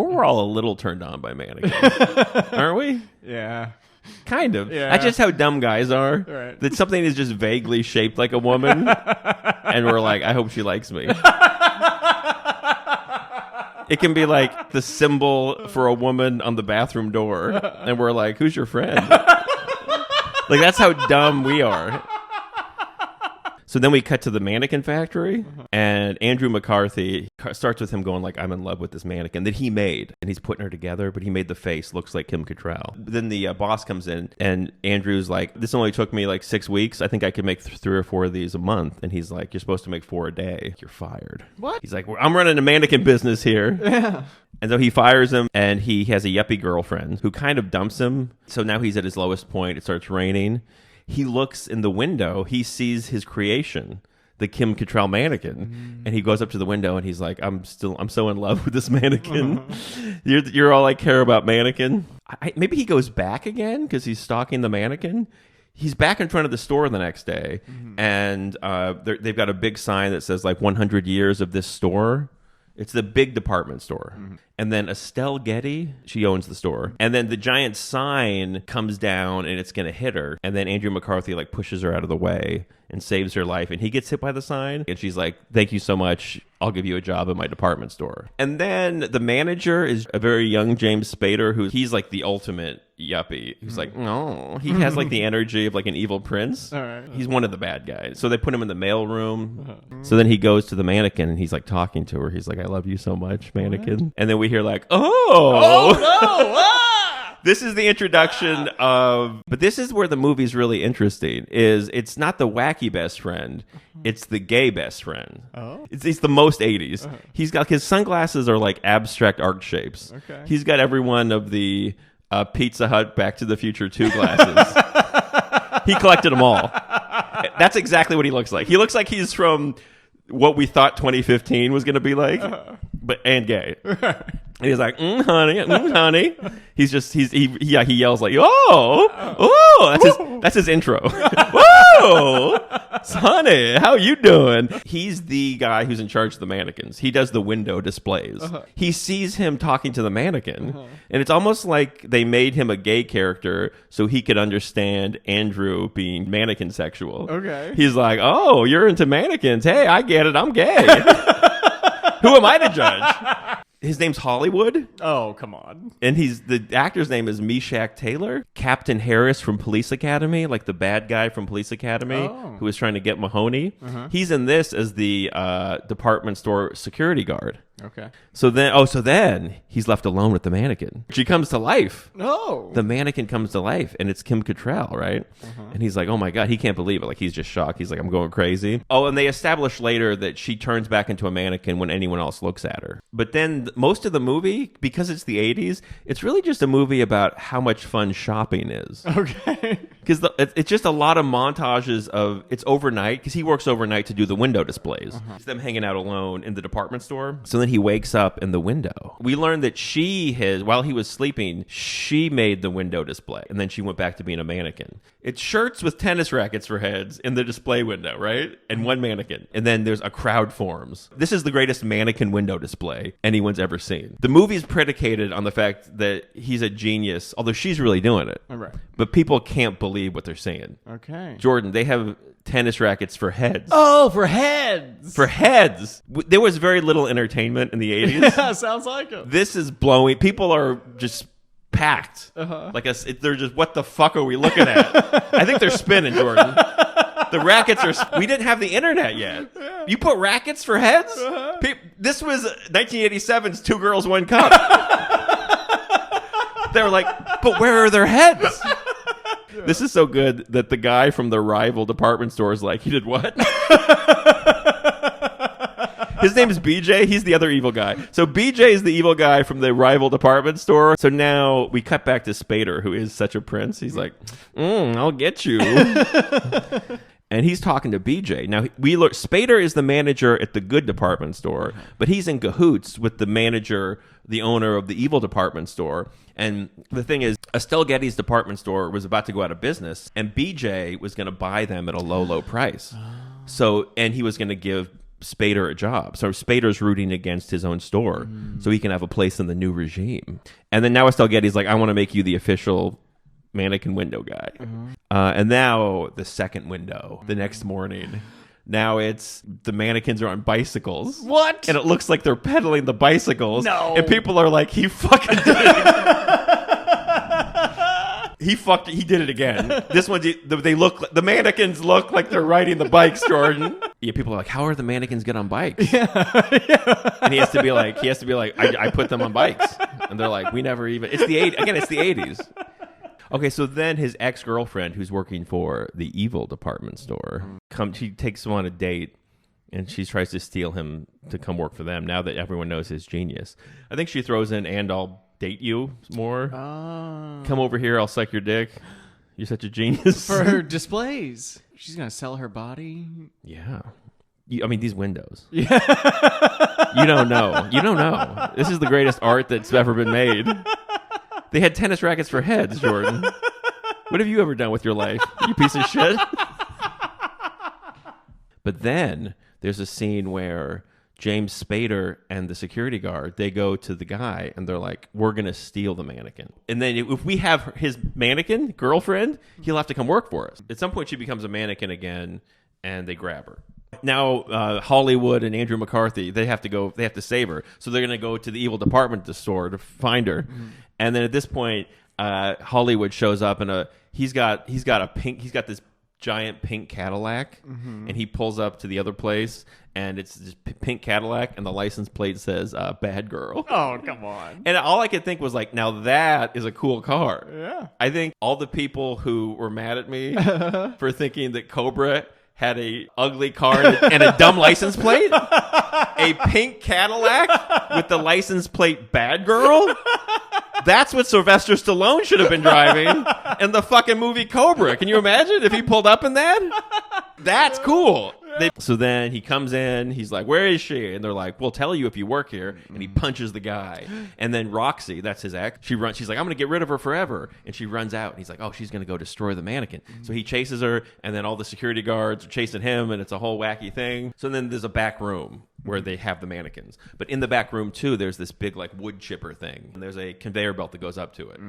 we're all a little turned on by Mannequin, aren't we? Yeah. Kind of. Yeah. That's just how dumb guys are. Right. That something is just vaguely shaped like a woman, and we're like, I hope she likes me. It can be like the symbol for a woman on the bathroom door, and we're like, who's your friend? Like, that's how dumb we are. So then we cut to the mannequin factory, and Andrew McCarthy starts with him going like, I'm in love with this mannequin that he made, and he's putting her together, but he made the face, looks like Kim Cattrall. Then the boss comes in, and Andrew's like, this only took me like 6 weeks. I think I could make 3 or 4 of these a month. And he's like, you're supposed to make 4 a day. You're fired. What? He's like, well, I'm running a mannequin business here. Yeah. And so he fires him, and he has a yuppie girlfriend who kind of dumps him. So now he's at his lowest point. It starts raining. He looks in the window. He sees his creation, the Kim Cattrall mannequin, and he goes up to the window and he's like, "I'm so in love with this mannequin. You're all I care about, mannequin." Maybe he goes back again because he's stalking the mannequin. He's back in front of the store the next day, and they've got a big sign that says like 100 years of this store. It's the big department store. And then Estelle Getty, she owns the store. And then the giant sign comes down and it's going to hit her. And then Andrew McCarthy like pushes her out of the way and saves her life. And he gets hit by the sign. And she's like, thank you so much. I'll give you a job at my department store. And then the manager is a very young James Spader, he's like the ultimate yuppie. He's like, no, he has like the energy of like an evil prince. All right. He's one of the bad guys. So they put him in the mail room. So then he goes to the mannequin and he's like talking to her. He's like, I love you so much, mannequin. What? And then we hear like, oh no. This is the introduction of, but this is where the movie's really interesting, is it's not the wacky best friend, it's the gay best friend. Oh. It's the most 80s. He's got, his sunglasses are like abstract arc shapes. Okay. He's got every one of the Pizza Hut Back to the Future 2 glasses. He collected them all. That's exactly what he looks like. He looks like he's from what we thought 2015 was going to be like, and gay. And he's like, honey. He yells like, that's his intro. Whoa, honey, how you doing? He's the guy who's in charge of the mannequins. He does the window displays. He sees him talking to the mannequin, and it's almost like they made him a gay character so he could understand Andrew being mannequin sexual. Okay. He's like, oh, you're into mannequins. Hey, I get it. I'm gay. Who am I to judge? His name's Hollywood. Oh, come on. And the actor's name is Meshach Taylor. Captain Harris from Police Academy, like the bad guy from Police Academy who was trying to get Mahoney. He's in this as the department store security guard. Okay. So then he's left alone with the mannequin. She comes to life. Oh. The mannequin comes to life, and it's Kim Cattrall, right? And he's like, oh my God, he can't believe it. Like, he's just shocked. He's like, I'm going crazy. Oh, and they establish later that she turns back into a mannequin when anyone else looks at her. But then most of the movie, because it's the 80s, it's really just a movie about how much fun shopping is. Okay. Because it's just a lot of montages of, it's overnight, because he works overnight to do the window displays. It's them hanging out alone in the department store. So then he wakes up in the window. We learned that while he was sleeping, she made the window display. And then she went back to being a mannequin. It's shirts with tennis rackets for heads in the display window, right? And one mannequin. And then there's a crowd forms. This is the greatest mannequin window display anyone's ever seen. The movie's predicated on the fact that he's a genius, although she's really doing it. Right. But people can't believe what they're seeing. Okay. Jordan, they have tennis rackets for heads. Oh, for heads. For heads. There was very little entertainment in the 80s. Yeah, sounds like it. This is blowing. People are just packed. Like they're just, what the fuck are we looking at? I think they're spinning, Jordan. The rackets are, we didn't have the internet yet. Yeah. You put rackets for heads? This was 1987's Two Girls, One Cup. They were like, but where are their heads? Yeah. This is so good that the guy from the rival department store is like, he did what? His name is BJ. He's the other evil guy. So BJ is the evil guy from the rival department store. So now we cut back to Spader, who is such a prince. He's like, I'll get you. And he's talking to BJ. Now, Spader is the manager at the good department store, but he's in cahoots with the manager, the owner of the evil department store. And the thing is, Estelle Getty's department store was about to go out of business, and BJ was going to buy them at a low, low price. So, and he was going to give Spader a job. So Spader's rooting against his own store so he can have a place in the new regime. And then now Estelle Getty's like, I want to make you the official mannequin window guy. And now the second window, the next morning, now it's the mannequins are on bicycles. What? And it looks like they're pedaling the bicycles. No. And people are like, he fucking did it. He did it again. This one, the mannequins look like they're riding the bikes, Jordan. Yeah, people are like, how are the mannequins get on bikes? And he has to be like, I put them on bikes. And they're like, we never even, it's the 80s. Okay, so then his ex-girlfriend, who's working for the evil department store, she takes him on a date, and she tries to steal him to come work for them now that everyone knows his genius. I think she throws in, and I'll date you more. Come over here, I'll suck your dick. You're such a genius. For her displays. She's going to sell her body. Yeah. These windows. Yeah. You don't know. This is the greatest art that's ever been made. They had tennis rackets for heads, Jordan. What have you ever done with your life, you piece of shit? But then there's a scene where James Spader and the security guard, they go to the guy and they're like, we're going to steal the mannequin. And then if we have his mannequin girlfriend, he'll have to come work for us. At some point, she becomes a mannequin again and they grab her. Now, Hollywood and Andrew McCarthy, they have to save her. So they're going to go to the evil department store to find her. And then at this point, Hollywood shows up and he's got this giant pink Cadillac, and he pulls up to the other place, and it's this pink Cadillac, and the license plate says "Bad Girl." Oh, come on! And all I could think was like, now that is a cool car. Yeah. I think all the people who were mad at me for thinking that Cobra had a ugly car and a dumb license plate, a pink Cadillac with the license plate "Bad Girl." That's what Sylvester Stallone should have been driving in the fucking movie Cobra. Can you imagine if he pulled up in that? That's cool. So then he comes in. He's like, where is she? And they're like, we'll tell you if you work here. And he punches the guy. And then Roxy, that's his ex, she's like, I'm going to get rid of her forever. And she runs out. And he's like, oh, she's going to go destroy the mannequin. So he chases her. And then all the security guards are chasing him. And it's a whole wacky thing. So then there's a back room where they have the mannequins. But in the back room, too, there's this big like wood chipper thing. And there's a conveyor belt that goes up to it.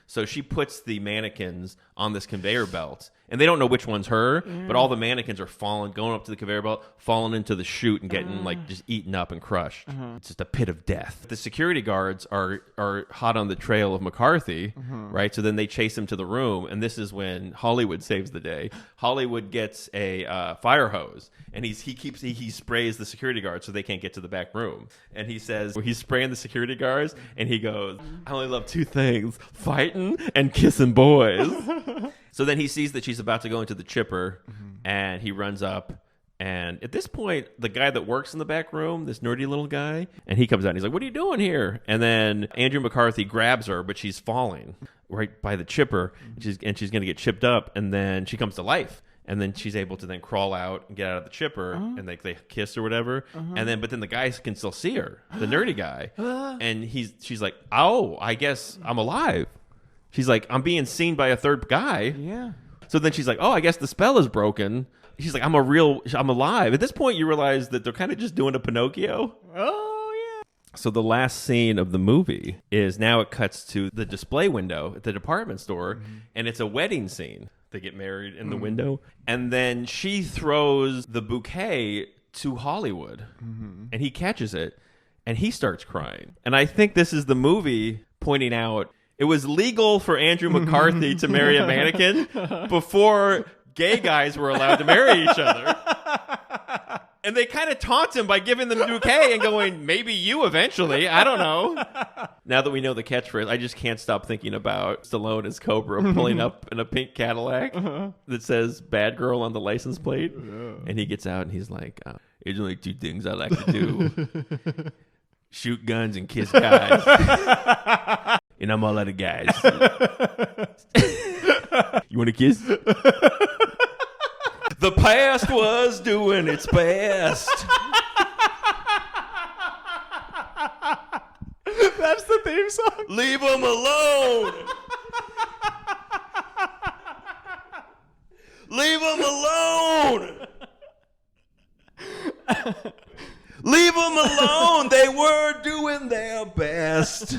So she puts the mannequins on this conveyor belt. And they don't know which one's her, but all the mannequins are going up to the conveyor belt, falling into the chute and getting like just eaten up and crushed. It's just a pit of death. The security guards are hot on the trail of McCarthy, right? So then they chase him to the room, and this is when Hollywood saves the day. Hollywood gets a fire hose, and he sprays the security guards so they can't get to the back room. And he says, he's spraying the security guards, and he goes, I only love two things, fighting and kissing boys. So then he sees that she's about to go into the chipper, and he runs up. And at this point, the guy that works in the back room, this nerdy little guy, and he comes out and he's like, what are you doing here? And then Andrew McCarthy grabs her, but she's falling right by the chipper, and she's going to get chipped up. And then she comes to life. And then she's able to then crawl out and get out of the chipper, and they kiss or whatever. But then the guy can still see her, the nerdy guy. And she's like, oh, I guess I'm alive. She's like, I'm being seen by a third guy. Yeah. So then she's like, oh, I guess the spell is broken. She's like, I'm alive. At this point, you realize that they're kind of just doing a Pinocchio. Oh, yeah. So the last scene of the movie is now it cuts to the display window at the department store, and it's a wedding scene. They get married in the window. And then she throws the bouquet to Hollywood, and he catches it, and he starts crying. And I think this is the movie pointing out it was legal for Andrew McCarthy to marry a mannequin before gay guys were allowed to marry each other. And they kind of taunt him by giving them the bouquet and going, maybe you eventually. I don't know. Now that we know the catchphrase, I just can't stop thinking about Stallone as Cobra pulling up in a pink Cadillac that says "Bad Girl" on the license plate. And he gets out and he's like, there's only two things I like to do. Shoot guns and kiss guys. And I'm all out of guys. You want to kiss? The past was doing its best. That's the theme song. Leave them alone. Leave them alone. Leave them alone. They were doing their best.